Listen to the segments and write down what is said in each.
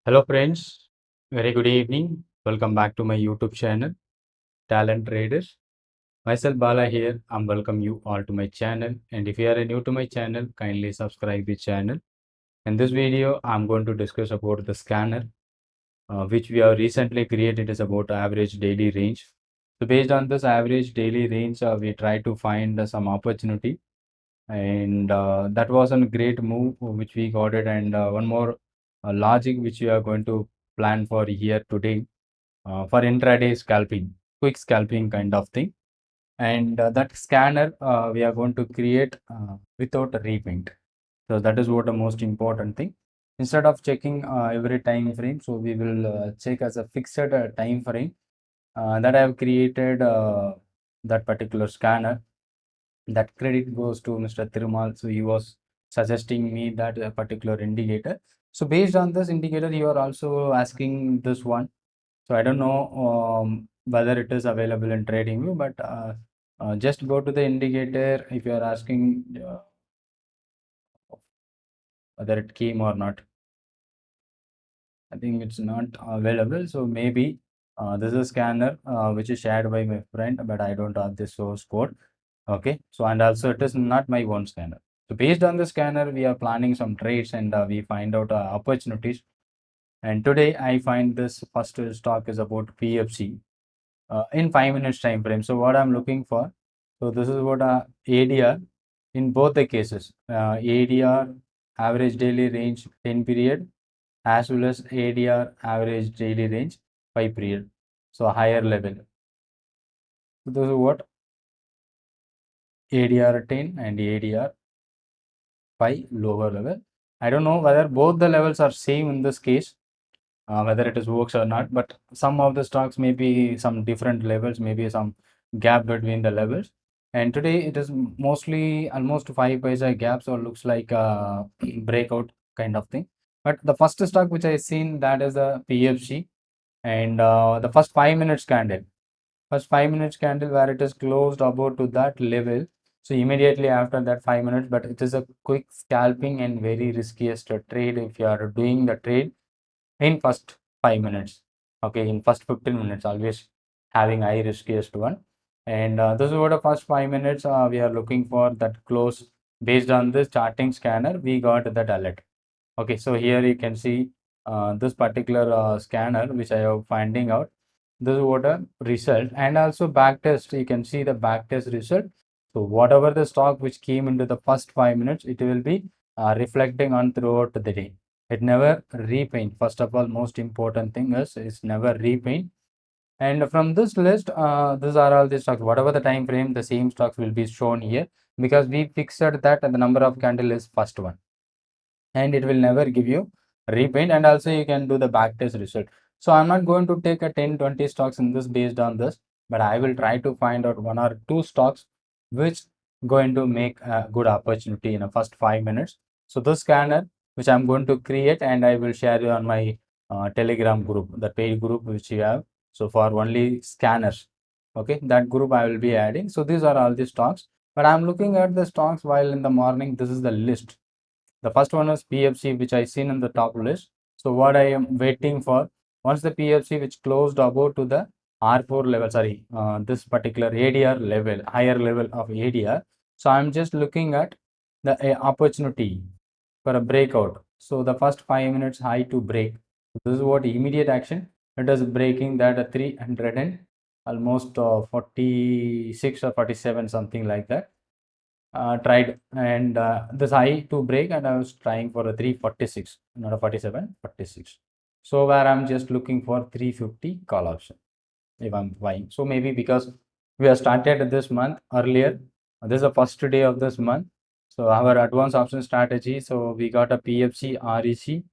Hello friends, very good evening. Welcome back to my YouTube channel, Talent Traders. Myself Bala here. I'm welcome you all to my channel. And if you are new to my channel, kindly subscribe the channel. In this video, I'm going to discuss about the scanner, which we have recently created is about average daily range. So based on this average daily range, we try to find some opportunity, and that was a great move which we got it. And one more logic which we are going to plan for here today for intraday scalping, quick scalping kind of thing. And that scanner we are going to create without a repaint. So that is what the most important thing. Instead of checking every time frame, so we will check as a fixed time frame that I have created that particular scanner. That credit goes to Mr. Thirumal. So he was suggesting me that particular indicator. So based on this indicator, you are also asking this one. So I don't know whether it is available in TradingView, but just go to the indicator if you are asking whether it came or not. I think it's not available. So maybe this is a scanner which is shared by my friend, but I don't have the source code. Okay. So, and also it is not my own scanner. So based on the scanner, we are planning some trades, and we find out opportunities. And today I find this first stock is about PFC in 5 minutes time frame. So what I'm looking for, so this is what ADR in both the cases, ADR average daily range 10 period, as well as ADR average daily range 5 period. So higher level. So this is what ADR 10 and ADR 5 lower level. I don't know whether both the levels are same in this case, whether it is works or not, but some of the stocks may be some different levels, maybe some gap between the levels. And today it is mostly almost 5 paisa gaps, or looks like a breakout kind of thing. But the first stock which I seen, that is a PFC, and the first 5 minutes candle, where it is closed about to that level. So immediately after that 5 minutes, but it is a quick scalping and very riskiest trade if you are doing the trade in first 5 minutes. Okay, in first 15 minutes, always having high riskiest one. And this is what the first 5 minutes we are looking for that close. Based on this charting scanner, we got that alert. Okay, so here you can see this particular scanner which I am finding out. This is what a result, and also back test. You can see the back test result. So whatever the stock which came into the first 5 minutes, it will be reflecting on throughout the day. It never repaint. First of all, most important thing is it's never repaint. And from this list, these are all the stocks. Whatever the time frame, the same stocks will be shown here, because we fixed that the number of candle is first one, and it will never give you repaint. And also you can do the back test result. So I'm not going to take a 10-20 stocks in this based on this, but I will try to find out one or two stocks which going to make a good opportunity in the first 5 minutes. So this scanner which I'm going to create, and I will share you on my Telegram group, the paid group which you have. So for only scanners, okay, that group I will be adding. So these are all the stocks, but I'm looking at the stocks while in the morning. This is the list. The first one is PFC, which I seen in the top list. So what I am waiting for, once the PFC which closed above to the R4 level, sorry, this particular ADR level, higher level of ADR. So I'm just looking at the opportunity for a breakout. So the first 5 minutes high to break. This is what immediate action. It is breaking that 300 and almost 46 or 47, something like that. Tried, and this high to break, and I was trying for a 346, not a 47, 46. So where I'm just looking for 350 call option if I'm buying. So maybe because we have started this month earlier, this is the first day of this month. So our advanced option strategy. So we got a PFC, REC,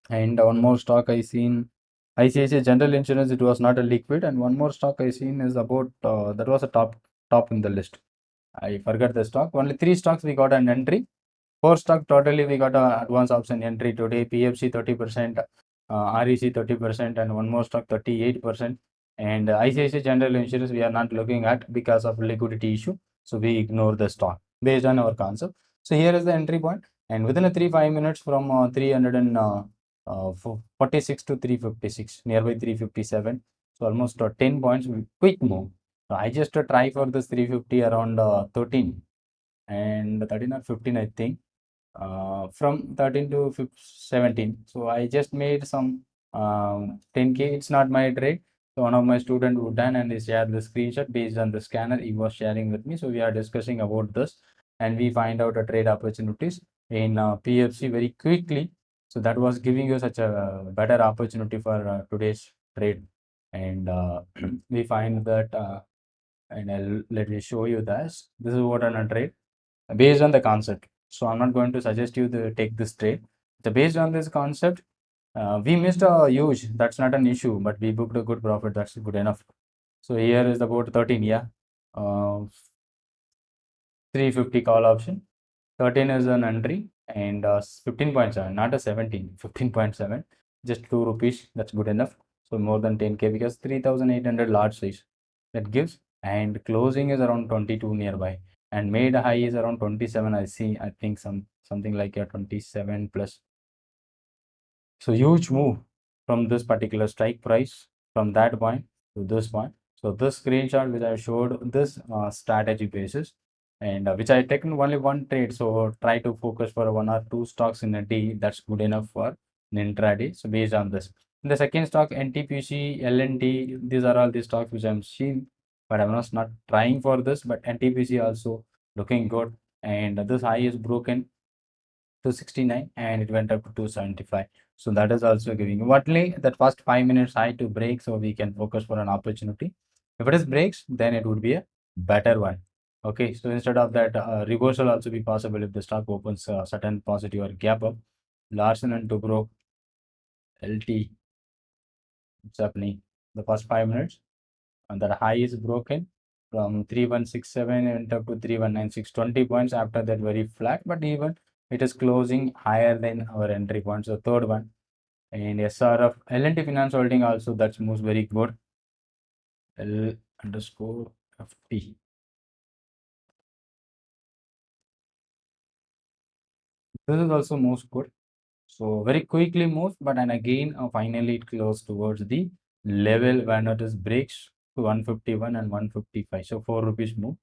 and one more stock I seen, ICICI General Insurance. It was not a liquid, and one more stock I seen is about that was a top in the list. I forgot the stock. Only three stocks we got an entry. Four stock totally we got a advance option entry today. PFC 30%, REC 30%, and one more stock 38%. And ICICI General Insurance we are not looking at because of liquidity issue. So we ignore the stock based on our concept. So here is the entry point. And within a 3-5 minutes from 300 and for 46 to 356, nearby 357. So almost 10 points, quick move. So I just try for this 350 around 13 and 13 or 15, I think. From 13 to 17. So I just made some 10K. It's not my trade. So one of my student who done and he shared the screenshot based on the scanner he was sharing with me. So we are discussing about this and we find out a trade opportunities in PFC very quickly. So that was giving you such a better opportunity for today's trade. And we find that and let me show you this. This is what on a trade based on the concept. So I'm not going to suggest you to take this trade. So based on this concept, we missed a huge. That's not an issue, but we booked a good profit. That's good enough. So here is about 13. Yeah, 350 call option. 13 is an entry and 15.7, not a 17, 15.7. Just 2 rupees. That's good enough. So more than 10K because 3,800 large size that gives and closing is around 22 nearby and made high is around 27. I see. I think something like a 27 plus. So huge move from this particular strike price from that point to this point. So this screenshot which I showed this strategy basis and which I taken only one trade. So try to focus for one or two stocks in a day. That's good enough for an intraday. So based on this, in the second stock NTPC, LNT, these are all the stocks which I'm seeing, but I'm not trying for this. But NTPC also looking good, and this high is broken 269 and it went up to 275. So that is also giving only that first 5 minutes high to break so we can focus for an opportunity. If it is breaks, then it would be a better one. Okay, so instead of that, reversal also be possible if the stock opens certain positive or gap up. Larsen and Tobruk, LT, it's happening the first 5 minutes and that high is broken from 3167 went up to 3196, 20 points after that very flat, but even it is closing higher than our entry points. The third one and SRF L&T Finance Holding also that moves very good. L underscore FT. This is also moves good. So very quickly moves, but and again finally it closed towards the level when it is breaks to 151 and 155. So 4 rupees move.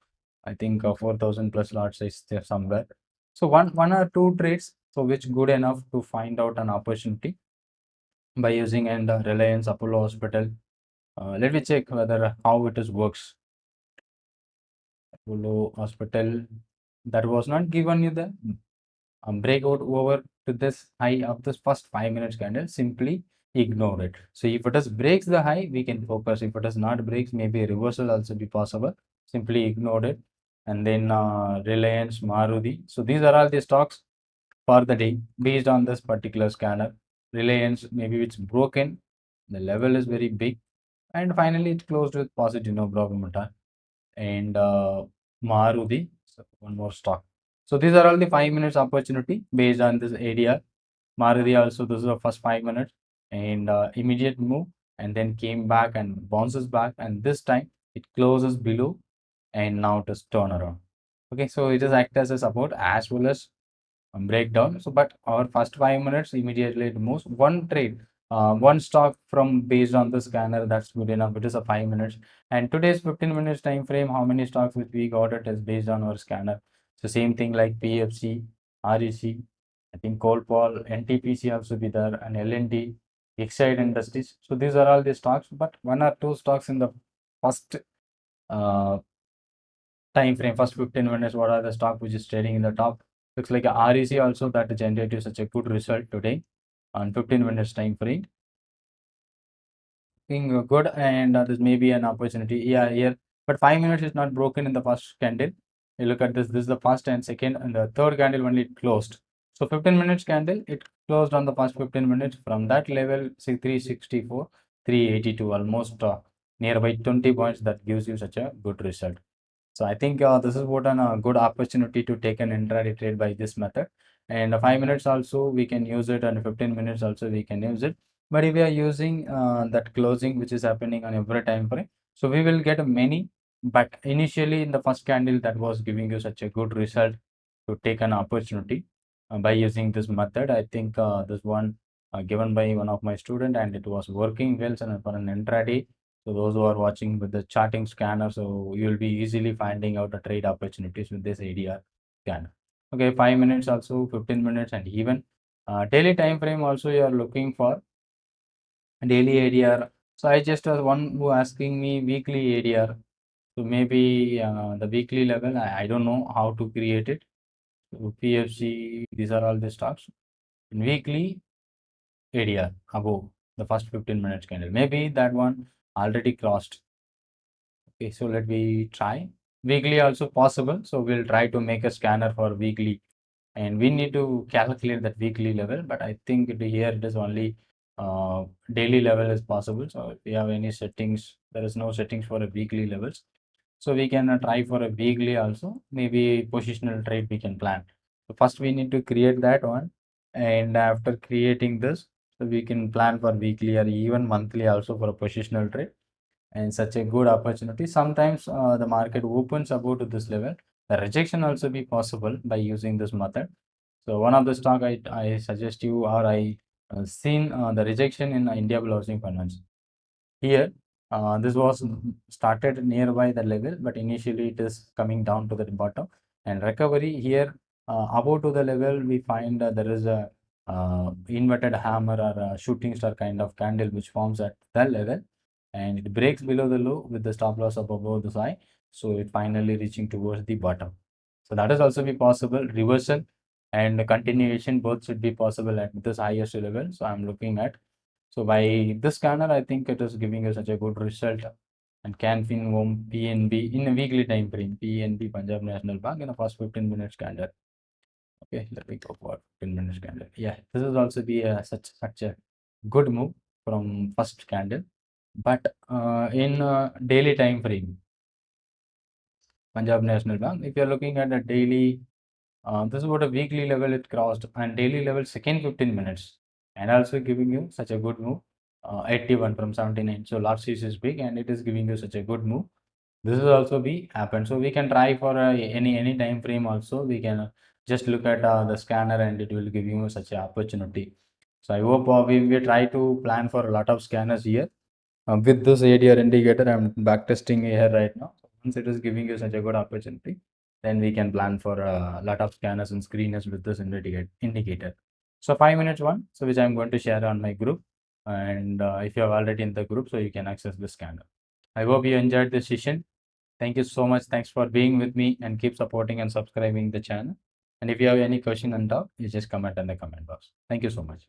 I think 4,000 plus lot size there somewhere. So one or two trades, so which good enough to find out an opportunity by using and Reliance Apollo Hospital. Let me check whether how it is works. Apollo Hospital that was not given you the breakout over to this high of this first 5 minutes candle, simply ignore it. So if it is breaks the high, we can focus. If it does not breaks, maybe a reversal also be possible. Simply ignore it. And then Reliance, Maruti. So these are all the stocks for the day based on this particular scanner. Reliance, maybe it's broken. The level is very big. And finally, it closed with positive, no problem at all. And Maruti, so one more stock. So these are all the 5 minutes opportunity based on this ADR. Maruti also, this is the first 5 minutes and immediate move and then came back and bounces back and this time it closes below and now it is turn around. Okay, so it is act as a support as well as breakdown. So, but our first 5 minutes immediately it moves one trade, one stock from based on the scanner. That's good enough. It is a 5 minutes, and today's 15 minutes time frame. How many stocks which we got it is based on our scanner. So same thing like PFC, REC, I think Colpol, NTPC also be there, and LNT, Exide Industries. So these are all the stocks, but one or two stocks in the first uh, time frame, first 15 minutes, what are the stock which is trading in the top? Looks like a REC also that generated such a good result today on 15 minutes time frame. Looking good, and this may be an opportunity. Yeah, here, but 5 minutes is not broken in the first candle. You look at this. This is the first and second, and the third candle only it closed. So 15 minutes candle, it closed on the first 15 minutes from that level, say 364, 382, almost nearby 20 points. That gives you such a good result. So I think this is what a good opportunity to take an intraday trade by this method. And 5 minutes also we can use it, and 15 minutes also we can use it. But if we are using that closing which is happening on every time frame, so we will get many. But initially in the first candle that was giving you such a good result to take an opportunity by using this method. I think this one given by one of my student, and it was working well for an intraday. So those who are watching with the charting scanner, so you will be easily finding out the trade opportunities with this ADR scanner. Okay, 5 minutes also, 15 minutes, and even daily time frame also you are looking for daily ADR. So I just was one who asking me weekly ADR. So maybe the weekly level, I don't know how to create it. So PFC, these are all the stocks. In weekly ADR above the first 15 minutes candle. Maybe that one already crossed. Okay, so let me try. Weekly also possible. So we'll try to make a scanner for weekly, and we need to calculate that weekly level. But I think here it is only daily level is possible. So if we have any settings, there is no settings for a weekly levels. So we can try for a weekly also. Maybe positional trade we can plan. So first we need to create that one, and after creating this, so we can plan for weekly or even monthly also for a positional trade, and such a good opportunity. Sometimes the market opens about to this level. The rejection also be possible by using this method. So one of the stock I suggest you, or I seen the rejection in India Housing Finance. Here, this was started nearby the level, but initially it is coming down to the bottom, and recovery here above to the level we find there is a inverted hammer or a shooting star kind of candle which forms at that level, and it breaks below the low with the stop loss of above the high, so it finally reaching towards the bottom. So that is also be possible. Reversal and continuation both should be possible at this highest level. So I'm looking at, so by this scanner, I think it is giving you such a good result. And Canfin Home PNB in a weekly time frame, PNB Punjab National Bank in the first 15 minutes candle. Okay, let me go for 15 minutes candle. Yeah, this is also be such a good move from first candle. But in daily time frame, Punjab National Bank, if you're looking at a daily, this is what a weekly level it crossed, and daily level second 15 minutes, and also giving you such a good move, 81 from 79. So large size is big, and it is giving you such a good move. This is also be happened. So we can try for any time frame also. We can just look at the scanner, and it will give you such an opportunity. So I hope we try to plan for a lot of scanners here. With this ADR indicator, I'm back testing here right now. So once it is giving you such a good opportunity, then we can plan for a lot of scanners and screeners with this indicator. So 5 minutes one, so which I'm going to share on my group. And if you are already in the group, so you can access the scanner. I hope you enjoyed this session. Thank you so much. Thanks for being with me, and keep supporting and subscribing the channel. And if you have any question and doubt, you just comment in the comment box. Thank you so much.